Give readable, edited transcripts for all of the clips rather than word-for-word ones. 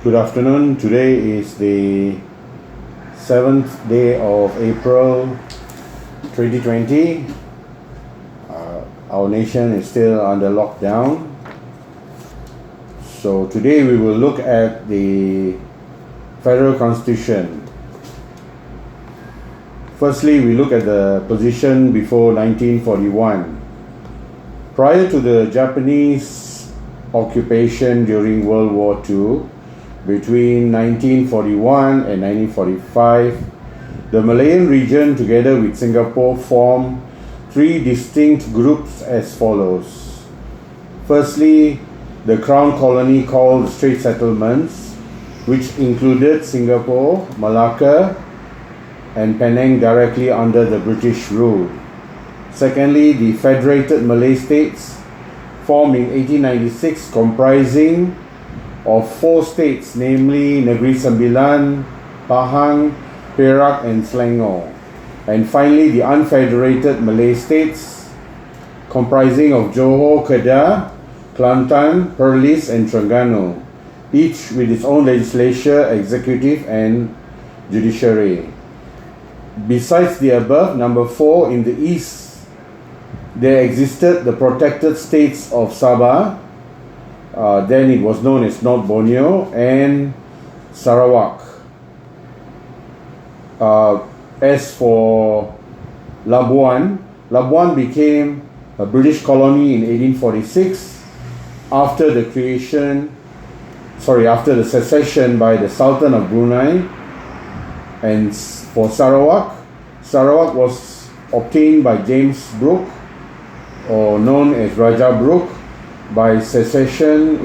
Good afternoon. Today is the 7th day of April 2020. Our nation is still under lockdown. So today we will look at the Federal Constitution. Firstly, we look at the position before 1941. Prior to the Japanese occupation during World War II, between 1941 and 1945, the Malayan region together with Singapore formed three distinct groups as follows. Firstly, the Crown Colony called Strait Settlements, which included Singapore, Malacca, and Penang directly under the British rule. Secondly, the Federated Malay States, formed in 1896, comprising of four states, namely Negeri Sembilan, Pahang, Perak, and Selangor. And finally, the Unfederated Malay States, comprising of Johor, Kedah, Kelantan, Perlis, and Terengganu, each with its own legislature, executive, and judiciary. Besides the above, number 4, in the east, there existed the protected states of Sabah, then it was known as North Borneo, and Sarawak. As for Labuan became a British colony in 1846 after the secession by the Sultan of Brunei. And for Sarawak was obtained by James Brooke, or known as Raja Brooke, by secession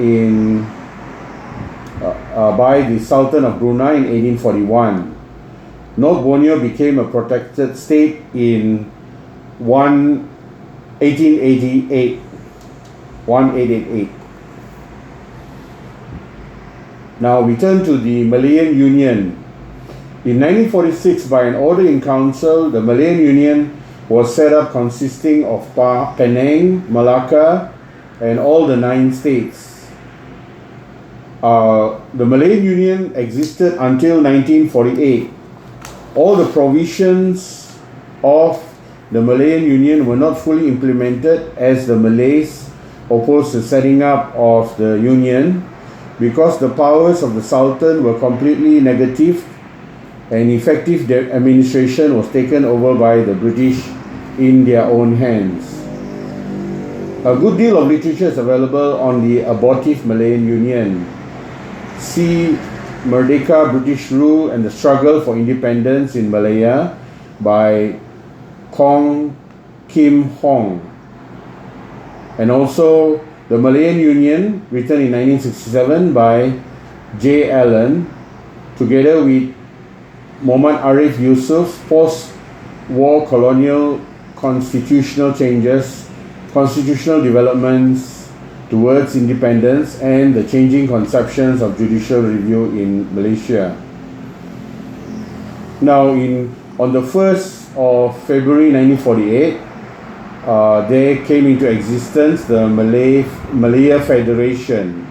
by the Sultan of Brunei in 1841. North Borneo became a protected state in 1888. Now we turn to the Malayan Union. In 1946, by an order in council, the Malayan Union was set up, consisting of Penang, Malacca, and all the 9 states. The Malayan Union existed until 1948. All the provisions of the Malayan Union were not fully implemented, as the Malays opposed the setting up of the Union because the powers of the Sultan were completely negative and effective administration was taken over by the British in their own hands. A good deal of literature is available on the abortive Malayan Union. See Merdeka, British Rule and the Struggle for Independence in Malaya by Kong Kim Hong. And also The Malayan Union, written in 1967 by J. Allen, together with Muhammad Arif Yusuf's post-war colonial constitutional changes, constitutional developments towards independence, and the changing conceptions of judicial review in Malaysia. Now, on the 1st of February 1948, there came into existence the Malaya Federation.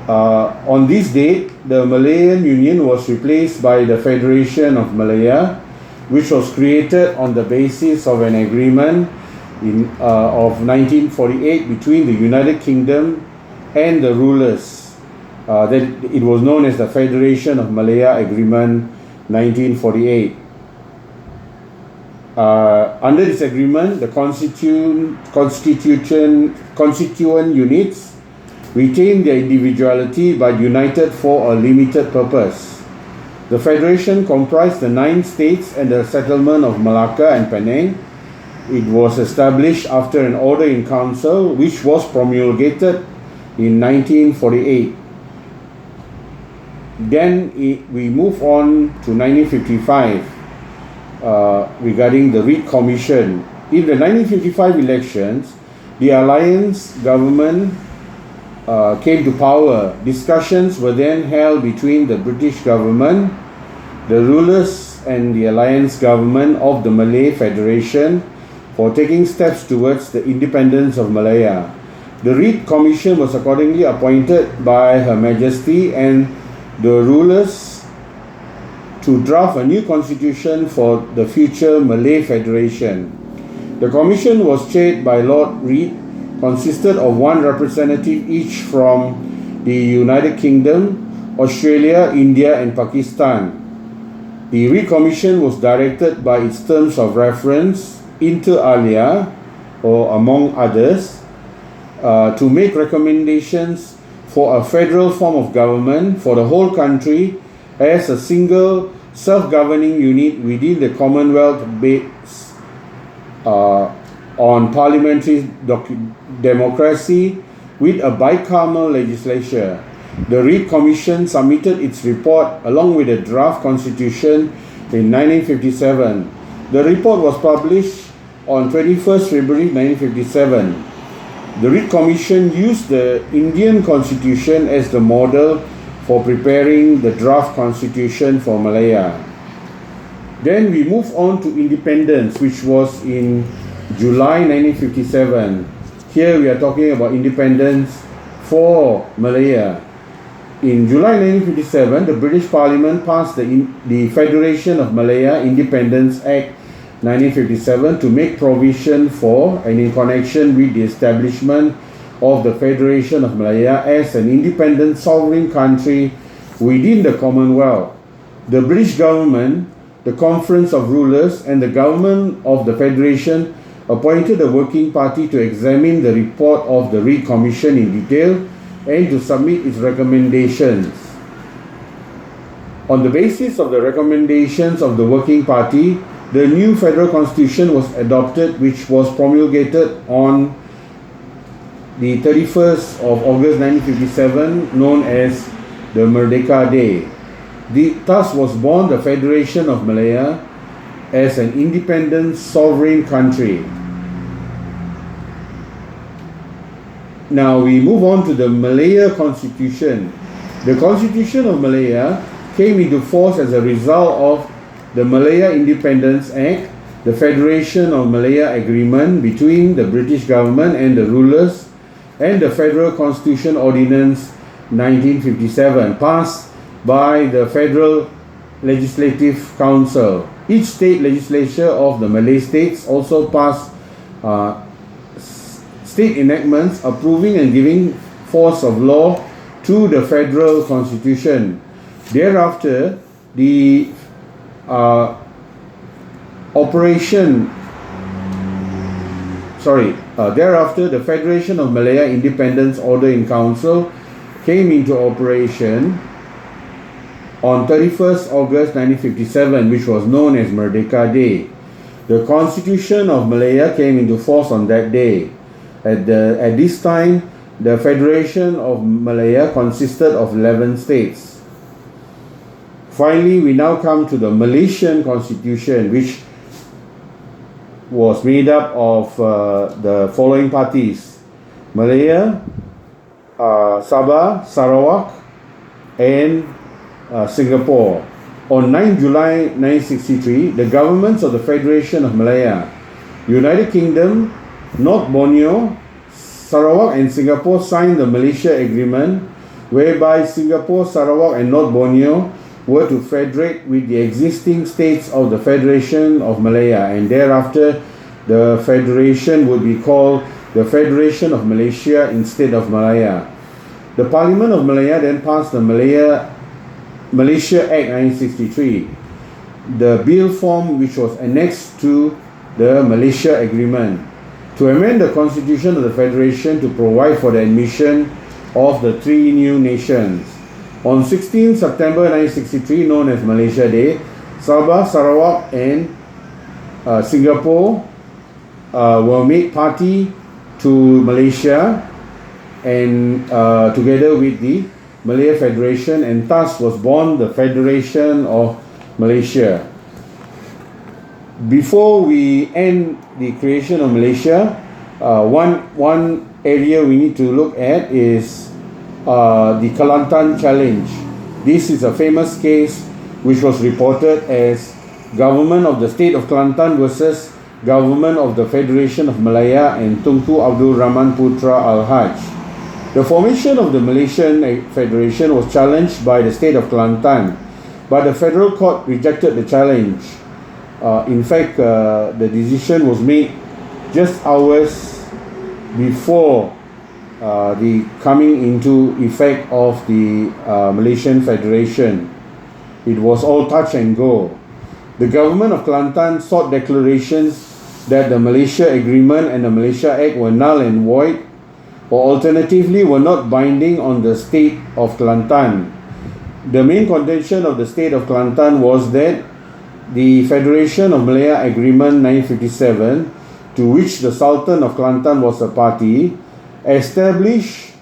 On this date, the Malayan Union was replaced by the Federation of Malaya, which was created on the basis of an agreement of 1948 between the United Kingdom and the rulers. That it was known as the Federation of Malaya Agreement 1948. Under this agreement, the constituent units retained their individuality but united for a limited purpose. The Federation comprised the 9 states and the settlement of Malacca and Penang. It was established after an order in council which was promulgated in 1948. Then we move on to 1955 regarding the Reid Commission. In the 1955 elections, the Alliance government came to power. Discussions were then held between the British government, the rulers, and the Alliance government of the Malay Federation for taking steps towards the independence of Malaya. The Reed Commission was accordingly appointed by Her Majesty and the rulers to draft a new constitution for the future Malay Federation. The commission was chaired by Lord Reed, consisted of one representative each from the United Kingdom, Australia, India and Pakistan. The Reed Commission was directed by its terms of reference, inter alia, or among others, to make recommendations for a federal form of government for the whole country as a single self-governing unit within the Commonwealth based on parliamentary democracy with a bicameral legislature. The Reed Commission submitted its report along with a draft constitution in 1957. The report was published on 21st February 1957. The Reed Commission used the Indian Constitution as the model for preparing the draft constitution for Malaya. Then we move on to independence, which was in July 1957. Here we are talking about independence for Malaya. In July 1957, the British Parliament passed the Federation of Malaya Independence Act 1957 to make provision for and in connection with the establishment of the Federation of Malaya as an independent sovereign country within the Commonwealth. The British government, the Conference of Rulers and the government of the Federation appointed a working party to examine the report of the Reed Commission in detail and to submit its recommendations. On the basis of the recommendations of the working party, the new federal constitution was adopted, which was promulgated on the 31st of August 1957, known as the Merdeka Day. Thus was born the Federation of Malaya as an independent sovereign country. Now we move on to the Malaya Constitution. The Constitution of Malaya came into force as a result of the Malaya Independence Act, the Federation of Malaya Agreement between the British government and the rulers, and the Federal Constitution Ordinance 1957, passed by the Federal Legislative Council. Each state legislature of the Malay states also passed state enactments approving and giving force of law to the Federal Constitution. Thereafter, the thereafter the Federation of Malaya Independence Order in Council came into operation on 31st August 1957, which was known as Merdeka Day. The Constitution of Malaya came into force on that day. At this time, the Federation of Malaya consisted of 11 states. Finally, we now come to the Malaysian Constitution, which was made up of the following parties: Malaya, Sabah, Sarawak, and Singapore. On 9 July 1963, the governments of the Federation of Malaya, United Kingdom, North Borneo, Sarawak and Singapore signed the Malaysia Agreement, whereby Singapore, Sarawak and North Borneo were to federate with the existing states of the Federation of Malaya, and thereafter the federation would be called the Federation of Malaysia instead of Malaya. The Parliament of Malaya then passed the Malaysia Act 1963, the bill form which was annexed to the Malaysia Agreement, to amend the Constitution of the Federation to provide for the admission of the three new nations. On 16 September 1963, known as Malaysia Day, Sabah, Sarawak and Singapore were made party to Malaysia and together with the Malaya Federation, and thus was born the Federation of Malaysia. Before we end the creation of Malaysia, one area we need to look at is the Kelantan Challenge. This is a famous case which was reported as Government of the State of Kelantan versus government of the Federation of Malaya and Tunku Abdul Rahman Putra Al-Haj. The formation of the Malaysian Federation was challenged by the state of Kelantan, but the federal court rejected the challenge. In fact, the decision was made just hours before the coming into effect of the Malaysian Federation. It was all touch and go. The government of Kelantan sought declarations that the Malaysia Agreement and the Malaysia Act were null and void, or alternatively were not binding on the state of Kelantan. The main contention of the state of Kelantan was that the Federation of Malaya Agreement 1957, to which the Sultan of Kelantan was a party, established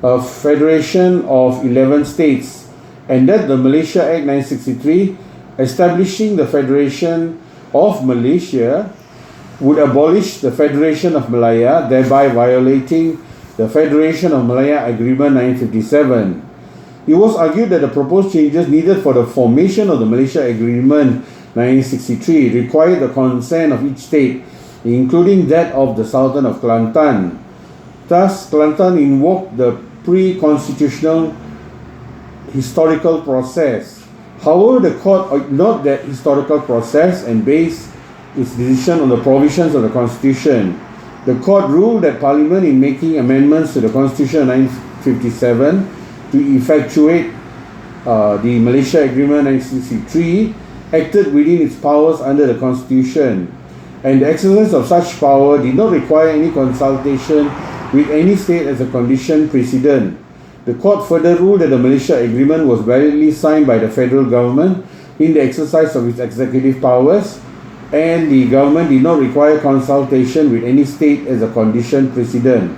a federation of 11 states, and that the Malaysia Act 1963, establishing the Federation of Malaysia, would abolish the Federation of Malaya, thereby violating the Federation of Malaya Agreement 1957. It was argued that the proposed changes needed for the formation of the Malaysia Agreement 1963 required the consent of each state, including that of the Sultan of Kelantan. Thus, Kelantan invoked the pre-constitutional historical process. However, the court ignored that historical process and based its decision on the provisions of the Constitution. The court ruled that Parliament, in making amendments to the Constitution of 1957 to effectuate the Malaysia Agreement 1963, acted within its powers under the Constitution, and the exercise of such power did not require any consultation with any state as a condition precedent. The court further ruled that the Malaysia Agreement was validly signed by the federal government in the exercise of its executive powers, and the government did not require consultation with any state as a condition precedent.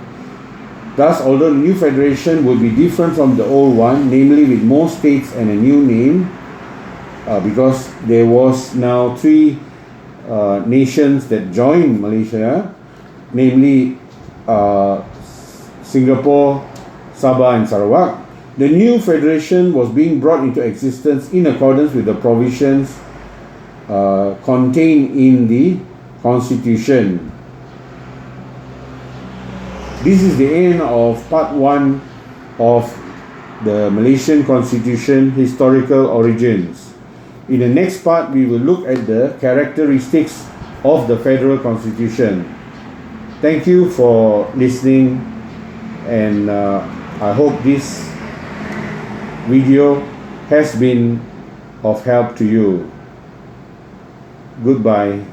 Thus, although the new federation would be different from the old one, namely with more states and a new name, because there was now three nations that joined Malaysia, namely Singapore, Sabah and Sarawak, the new federation was being brought into existence in accordance with the provisions contained in the Constitution. This is the end of part 1 of the Malaysian Constitution historical origins. In the next part, we will look at the characteristics of the Federal Constitution. Thank you for listening, and I hope this video has been of help to you. Goodbye.